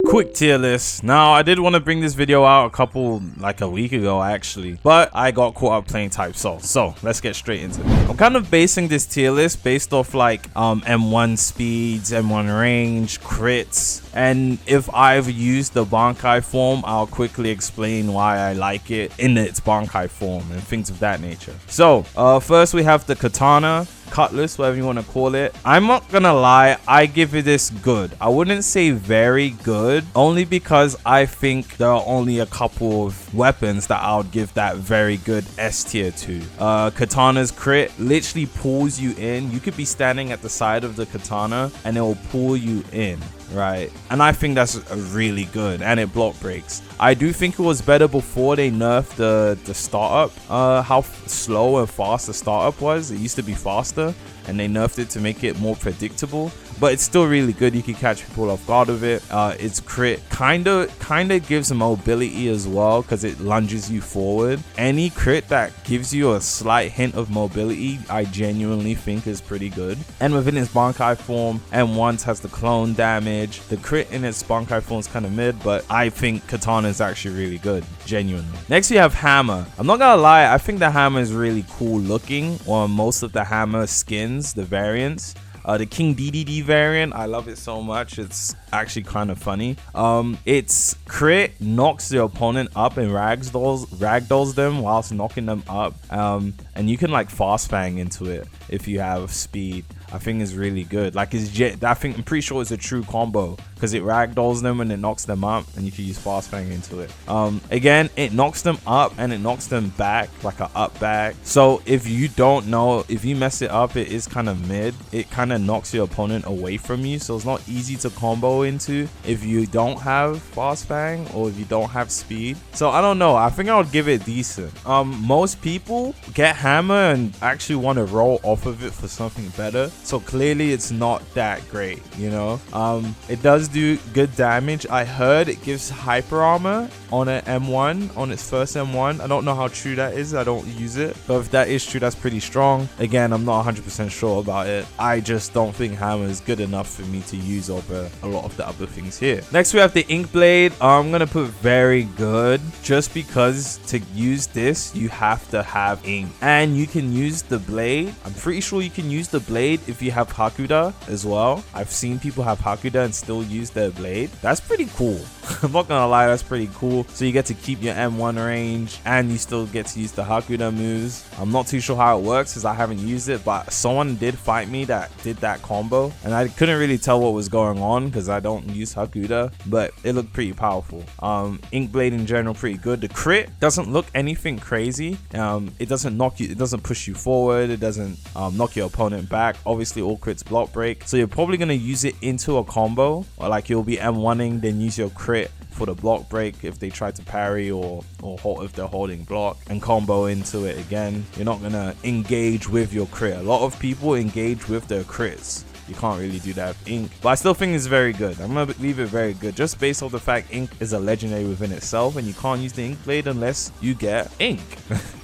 quick tier list. Now, I did want to bring this video out a week ago actually, but I got caught up playing Type Soul. So let's get straight into it. I'm kind of basing this tier list based off like M1 speeds, M1 range, crits, and if I've used the Bankai form, I'll quickly explain why I like it in its Bankai form and things of that nature. So first we have the Katana, Cutlass, whatever you want to call it. I'm not gonna lie, I give it this good. I wouldn't say very good, only because I think there are only a couple of weapons that I would give that very good S tier to. Katana's crit literally pulls you in. You could be standing at the side of the Katana and it will pull you in, right? And I think that's really good, and it block breaks. I do think it was better before they nerfed the startup, how slow and fast the startup was. It used to be faster, and they nerfed it to make it more predictable, but it's still really good. You can catch people off guard with it. Its crit kind of gives mobility as well, because it lunges you forward. Any crit that gives you a slight hint of mobility, I genuinely think is pretty good. And within its Bankai form, M1 has the clone damage. The crit in its Bankai form is kind of mid, but I think Katana is actually really good, genuinely. Next we have Hammer. I'm not gonna lie, I think the Hammer is really cool looking on most of the Hammer skins, the variants. The King DDD variant, I love it so much. It's actually kind of funny. Its crit knocks the opponent up and ragdolls them whilst knocking them up. And you can like fast fang into it if you have speed. I think is really good. Like I'm pretty sure it's a true combo, because it ragdolls them and it knocks them up, and you can use fast fang into it. Again, it knocks them up and it knocks them back, like a up back. So if you don't know, if you mess it up, it is kind of mid. It kind of knocks your opponent away from you, so it's not easy to combo into if you don't have fast fang or if you don't have speed. So I don't know, I think I would give it decent. Most people get Hammer and actually want to roll off of it for something better, so clearly it's not that great, you know. It does do good damage. I heard it gives hyper armor on an M1, on its first M1. I don't know how true that is, I don't use it, but if that is true, that's pretty strong. Again, I'm not 100% sure about it. I just don't think Hammer is good enough for me to use over a lot of the other things here. Next we have the Ink Blade. I'm gonna put very good, just because to use this you have to have ink, and you can use the blade. I'm pretty sure you can use the blade if you have Hakuda as well. I've seen people have Hakuda and still use their blade. That's pretty cool. I'm not gonna lie, that's pretty cool. So you get to keep your M1 range and you still get to use the Hakuda moves. I'm not too sure how it works because I haven't used it, but someone did fight me that did that combo and I couldn't really tell what was going on because I don't use Hakuda, but it looked pretty powerful. Ink Blade in general pretty good. The crit doesn't look anything crazy. It doesn't knock you, it doesn't push you forward, it doesn't knock your opponent back. Obviously all crits block break, so you're probably going to use it into a combo, or like you'll be M1ing then use your crit for the block break if they try to parry or if they're holding block, and combo into it again. You're not going to engage with your crit. A lot of people engage with their crits. You can't really do that with Ink, but I still think it's very good. I'm gonna leave it very good just based off the fact Ink is a legendary within itself and you can't use the Ink Blade unless you get Ink.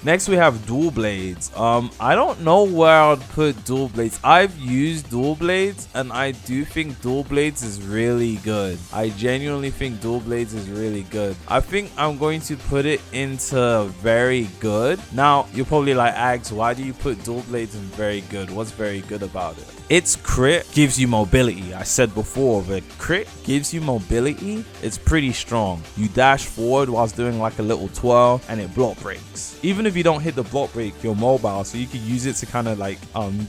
Next we have Dual Blades. I don't know where I'd put Dual Blades. I've used Dual Blades and I do think Dual Blades is really good. I genuinely think Dual Blades is really good. I think I'm going to put it into very good. Now you're probably like, Ags, why do you put Dual Blades in very good? What's very good about it? Its crit gives you mobility. I said before, the crit gives you mobility. It's pretty strong. You dash forward whilst doing like a little twirl and it block breaks. Even if you don't hit the block break, you're mobile, so you can use it to kind of like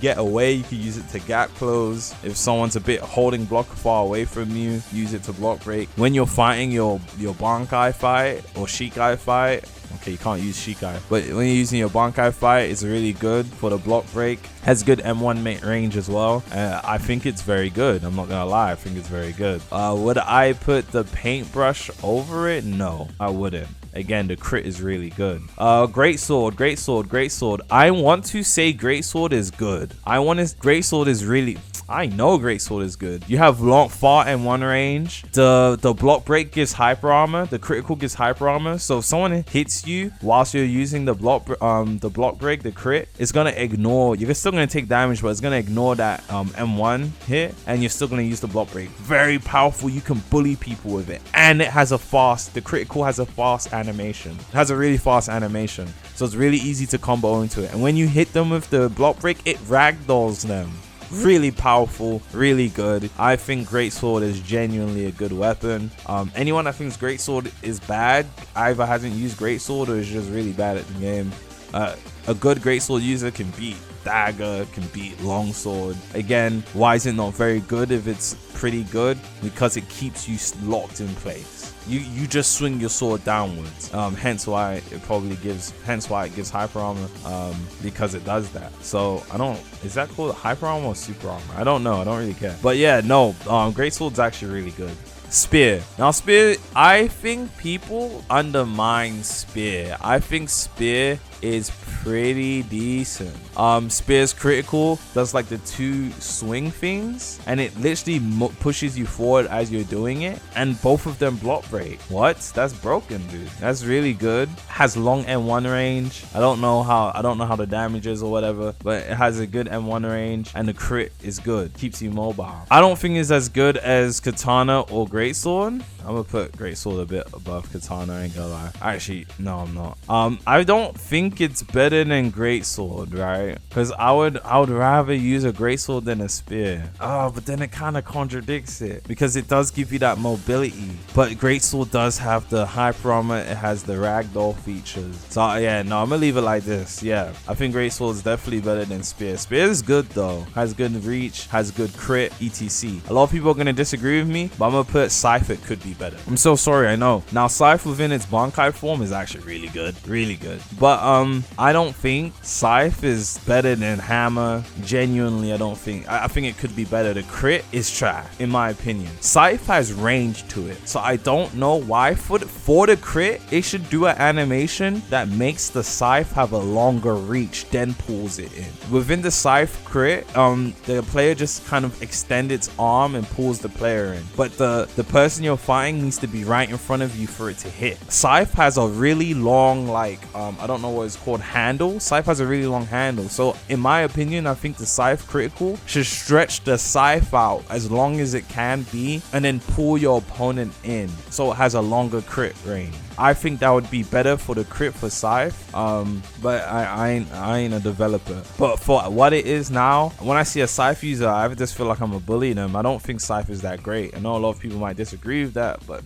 get away. You can use it to gap close. If someone's a bit holding block far away from you, use it to block break. When you're fighting your Bankai fight or Shikai fight, okay, you can't use Shikai, but when you're using your Bankai fight, it's really good for the block break. Has good M1 range as well. I think it's very good. I'm not gonna lie, I think it's very good. Would I put the paintbrush over it? No, I wouldn't. Again, the crit is really good. Great sword. I want to say great sword is good. Great sword is really, I know greatsword is good. You have long, far and one range. The block break gives hyper armor. The critical gives hyper armor. So if someone hits you whilst you're using the block break, the crit, it's gonna ignore. You're still gonna take damage, but it's gonna ignore that M1 hit, and you're still gonna use the block break. Very powerful. You can bully people with it, and it has a fast. The critical has a fast animation. It has a really fast animation, so it's really easy to combo into it. And when you hit them with the block break, it ragdolls them. Really powerful, really good. I think greatsword is genuinely a good weapon. Anyone that thinks greatsword is bad either hasn't used greatsword or is just really bad at the game. A good greatsword user can beat dagger, can beat longsword. Again, why is it not very good if it's pretty good? Because it keeps you locked in place. You just swing your sword downwards. Hence why it gives hyper armor, because it does that. So is that called hyper armor or super armor? I don't know. I don't really care. But yeah, no, greatsword's actually really good. Spear. Now spear, I think people undermine spear. I think spear is pretty decent. Spear's critical does like the 2 swing things, and it literally pushes you forward as you're doing it, and both of them block break. What? That's broken, dude. That's really good. Has long M1 range. I don't know how the damage is or whatever, but it has a good M1 range, and the crit is good. Keeps you mobile. I don't think it's as good as katana or greatsword. I'm gonna put greatsword a bit above katana, I ain't gonna lie. Actually, no, I'm not. I don't think it's better than greatsword, right? Because I would rather use a greatsword than a spear. But then it kind of contradicts it, because it does give you that mobility, but greatsword does have the hyper armor. It has the ragdoll features. So yeah, no, I'm gonna leave it like this. Yeah, I think greatsword is definitely better than spear. Spear is good though, has good reach, has good crit, etc. A lot of people are gonna disagree with me, but I'm gonna put Scythe. It could be better. I'm so sorry, I know. Now Scythe within its Bankai form is actually really good, but I don't think Scythe is better than Hammer. Genuinely, I don't think. I think it could be better. The crit is trash in my opinion. Scythe has range to it, so I don't know why for the crit it should do an animation that makes the Scythe have a longer reach, then pulls it in. Within the Scythe crit, the player just kind of extends its arm and pulls the player in, but the person you're fighting needs to be right in front of you for it to hit. Scythe has a really long, like, I don't know what it's called, handle. Scythe has a really long handle. So in my opinion, I think the Scythe critical should stretch the Scythe out as long as it can be, and then pull your opponent in, so it has a longer crit range. I think that would be better for the crit for Scythe, but I ain't a developer. But for what it is now, when I see a Scythe user, I just feel like I'm a bully them. I don't think Scythe is that great. I know a lot of people might disagree with that, but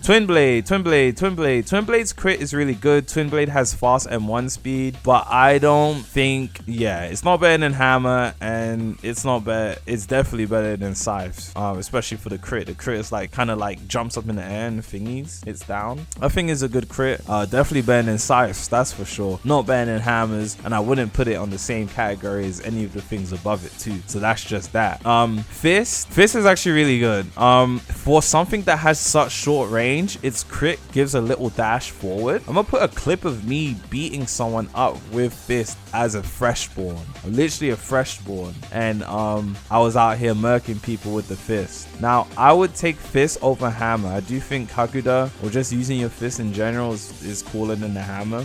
Twin Blade's crit is really good. Twin Blade has fast M1 speed, but I don't think, yeah, it's not better than Hammer, and it's not bad. It's definitely better than Scythe, especially for the crit. The crit is like kind of like jumps up in the air and thingies. It's down. I think it's a good crit. Definitely better than Scythe, that's for sure. Not better than Hammers, and I wouldn't put it on the same category as any of the things above it too. So that's just that. Fist is actually really good. For something that has such short range, its crit gives a little dash forward. I'm gonna put a clip of me beating someone up with Fist as a freshborn. I'm literally a freshborn, and I was out here murking people with the Fist. Now I would take Fist over Hammer. I do think Hakuda, or just using your Fist in general, is cooler than the Hammer.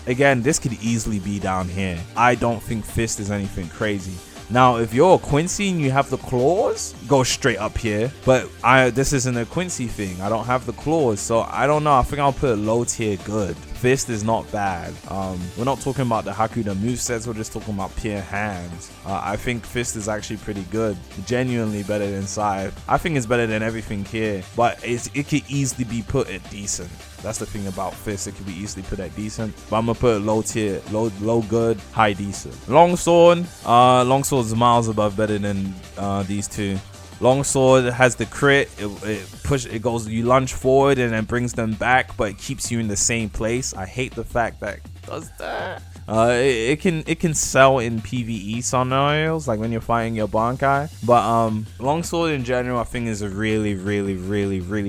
Again, this could easily be down here. I don't think Fist is anything crazy. Now, if you're a Quincy and you have the claws, go straight up here. But this isn't a Quincy thing. I don't have the claws, so I don't know. I think I'll put low tier good. Fist is not bad. We're not talking about the Hakuda movesets, we're just talking about pure hands. I think Fist is actually pretty good. Genuinely better than Scythe. I think it's better than everything here, but it could easily be put at decent. That's the thing about Fist, it could be easily put at decent, but I'm gonna put low tier, low good, high decent. Longsword is miles above better than these two. Longsword has the crit, it goes, you lunge forward and then brings them back, but it keeps you in the same place. I hate the fact that it does that. It can sell in PvE scenarios, like when you're fighting your Bankai. But longsword in general, I think is a really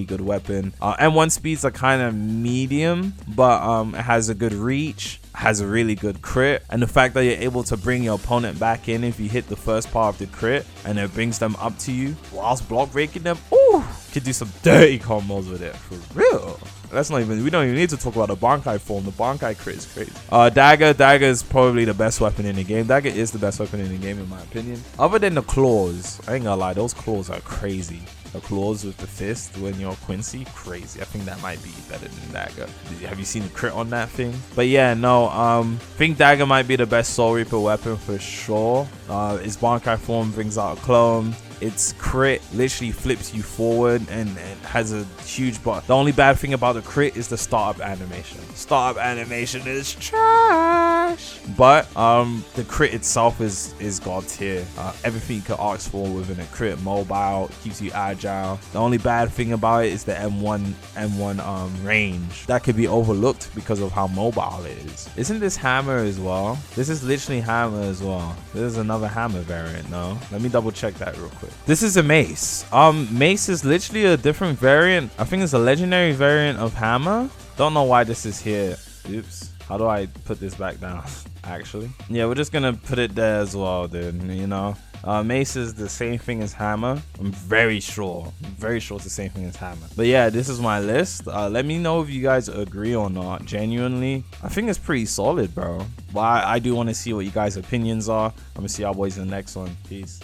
good weapon. M1 speeds are kind of medium, but it has a good reach, has a really good crit, and the fact that you're able to bring your opponent back in if you hit the first part of the crit and it brings them up to you whilst block breaking them. Ooh, could do some dirty combos with it, for real. We don't even need to talk about the Bankai form. The Bankai crit is crazy. Dagger is probably the best weapon in the game. Dagger is the best weapon in the game in my opinion. Other than the claws, I ain't gonna lie, those claws are crazy. The claws with the fist when you're Quincy, crazy. I think that might be better than Dagger. Have you seen the crit on that thing? But yeah, no, I think Dagger might be the best Soul Reaper weapon for sure. Its Bankai form brings out a clone. Its crit literally flips you forward and has a huge bar. The only bad thing about the crit is the startup animation. Startup animation is trash. But the crit itself is god tier. Everything you could ask for within a crit. Mobile, keeps you agile. The only bad thing about it is the M1 range. That could be overlooked because of how mobile it is. Isn't this hammer as well? This is literally hammer as well. This is another hammer variant, no? Let me double check that real quick. This is a mace. Mace is literally a different variant. I think it's a legendary variant of hammer. Don't know why this is here. Oops. How do I put this back down? Actually, yeah, we're just gonna put it there as well, dude. You know, mace is the same thing as hammer. I'm very sure it's the same thing as hammer. But yeah, this is my list. Let me know if you guys agree or not. Genuinely, I think it's pretty solid, bro. But I do want to see what you guys' opinions are. I'm gonna see y'all boys in the next one. Peace.